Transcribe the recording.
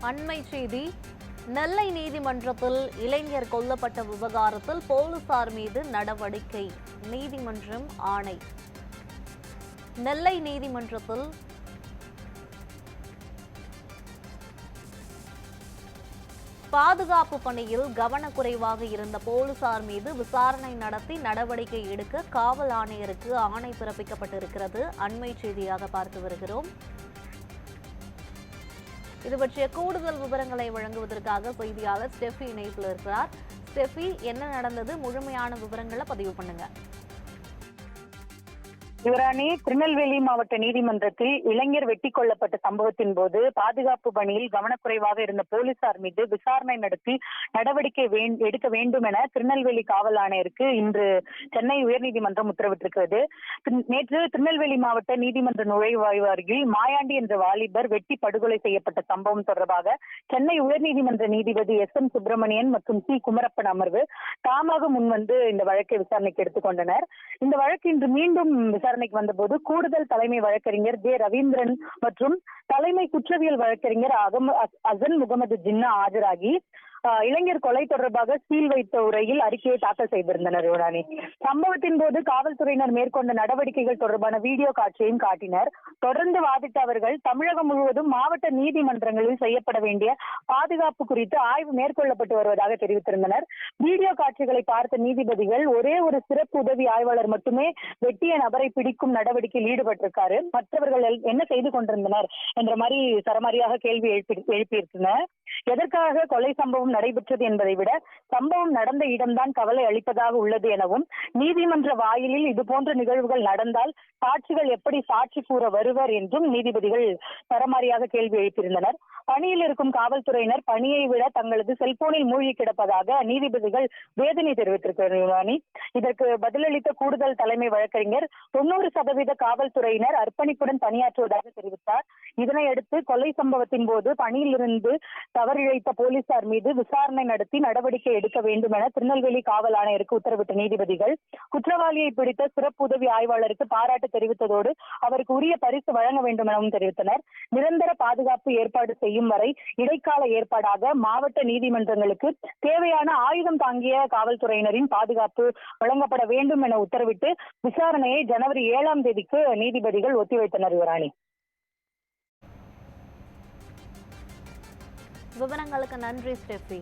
அண்மை செய்தி. நெல்லை நீதிமன்றத்தில் இளைஞர் கொல்லப்பட்ட விவகாரத்தில் போலீசார் மீது நடவடிக்கை, நீதிமன்றம் ஆணை. நெல்லை நீதிமன்றத்தில் பாதுகாப்பு பணியில் கவனக்குறைவாக இருந்த போலீசார் மீது விசாரணை நடத்தி நடவடிக்கை எடுக்க காவல் ஆணையருக்கு ஆணை பிறப்பிக்கப்பட்டிருக்கிறது. அண்மை செய்தியாக பார்த்து வருகிறோம். இது பற்றிய கூடுதல் விவரங்களை வழங்குவதற்காக செய்தியாளர் ஸ்டெஃபி இணைப்பில் இருக்கிறார். ஸ்டெஃபி, என்ன நடந்தது? முழுமையான விவரங்களை பதிவு பண்ணுங்க. யுவராணி, திருநெல்வேலி மாவட்ட நீதிமன்றத்தில் இளைஞர் வெட்டி கொல்லப்பட்ட சம்பவத்தின் போது பாதுகாப்பு பணியில் கவனக்குறைவாக இருந்த போலீசார் மீது விசாரணை நடத்தி நடவடிக்கை எடுக்க வேண்டும் என திருநெல்வேலி காவல் ஆணையருக்கு இன்று சென்னை உயர்நீதிமன்றம் உத்தரவிட்டிருக்கிறது. நேற்று திருநெல்வேலி மாவட்ட நீதிமன்ற நுழைவாய்வு அருகில் மாயாண்டி என்ற வாலிபர் வெட்டி படுகொலை செய்யப்பட்ட சம்பவம் தொடர்பாக சென்னை உயர்நீதிமன்ற நீதிபதி S.M. சுப்பிரமணியன் மற்றும் C. குமரப்பன் அமர்வு தாமாக முன்வந்து இந்த வழக்கை விசாரணைக்கு எடுத்துக்கொண்டனர். இந்த வழக்கு இன்று மீண்டும் விசாரணைக்கு வந்தபோது கூடுதல் தலைமை வழக்கறிஞர் J. ரவீந்திரன் மற்றும் தலைமை குற்றவியல் வழக்கறிஞர் அசன் முகமது ஜின்னா ஆஜராகி இளைஞர் கொலை தொடர்பாக சீல் வைத்த உரையில் அறிக்கையை தாக்கல் செய்திருந்தனர். யுவராணி, சம்பவத்தின் போது காவல்துறையினர் மேற்கொண்ட நடவடிக்கைகள் தொடர்பான வீடியோ காட்சியையும் காட்டினர். தொடர்ந்து வாதிட்ட அவர்கள் தமிழகம் முழுவதும் மாவட்ட நீதிமன்றங்களில் செய்யப்பட வேண்டிய பாதுகாப்பு குறித்து ஆய்வு மேற்கொள்ளப்பட்டு வருவதாக தெரிவித்திருந்தனர். வீடியோ காட்சிகளை பார்த்த நீதிபதிகள் ஒரே ஒரு சிறப்பு உதவி ஆய்வாளர் மட்டுமே வெட்டிய நபரை பிடிக்கும் நடவடிக்கையில் ஈடுபட்டிருக்காரு, மற்றவர்கள் என்ன செய்து கொண்டிருந்தனர் என்ற மாதிரி சரமாரியாக கேள்வி எழுப்பியிருந்தனர். எதற்காக கொலை சம்பவம் நடைபெற்றது என்பதை விட சம்பவம் நடந்த இடம்தான் கவலை அளிப்பதாக உள்ளது எனவும், நீதிமன்ற வாயிலில் இதுபோன்ற நிகழ்வுகள் நடந்தால் சாட்சிகள் எப்படி சாட்சி கூற வருவர் என்றும் நீதிபதிகள் சரமாரியாக கேள்வி எழுப்பியிருந்தனர். பணியில் இருக்கும் காவல்துறையினர் பணியை விட தங்களது செல்போனில் மூழ்கி கிடப்பதாக நீதிபதிகள் வேதனை தெரிவித்திருக்கிறார். இதற்கு பதிலளித்த கூடுதல் தலைமை வழக்கறிஞர் 90% காவல்துறையினர் அர்ப்பணிப்புடன் பணியாற்றுவதாக தெரிவித்தார். இதனையடுத்து கொலை சம்பவத்தின் போது பணியிலிருந்து தவறிழைத்த போலீசார் மீது விசாரணை நடத்தி நடவடிக்கை எடுக்க வேண்டும் என திருநெல்வேலி காவல் ஆணையருக்கு உத்தரவிட்ட நீதிபதிகள் குற்றவாளியை பிடித்த சிறப்பு உதவி ஆய்வாளருக்கு பாராட்டு தெரிவித்ததோடு அவருக்கு உரிய பரிசு வழங்க வேண்டும் எனவும் தெரிவித்தனர். நிரந்தர பாதுகாப்பு ஏற்பாடு செய்யும் வரை இடைக்கால ஏற்பாடாக மாவட்ட நீதிமன்றங்களுக்கு தேவையான ஆயுதம் தாங்கிய காவல்துறையினரின் பாதுகாப்பு வழங்கப்பட வேண்டும் என உத்தரவிட்டு விசாரணையை ஜனவரி 7ஆம் தேதிக்கு நீதிபதிகள் ஒத்திவைத்தனர். யுவராணி, விவரங்களுக்கு நன்றி ஸ்டெஃபி.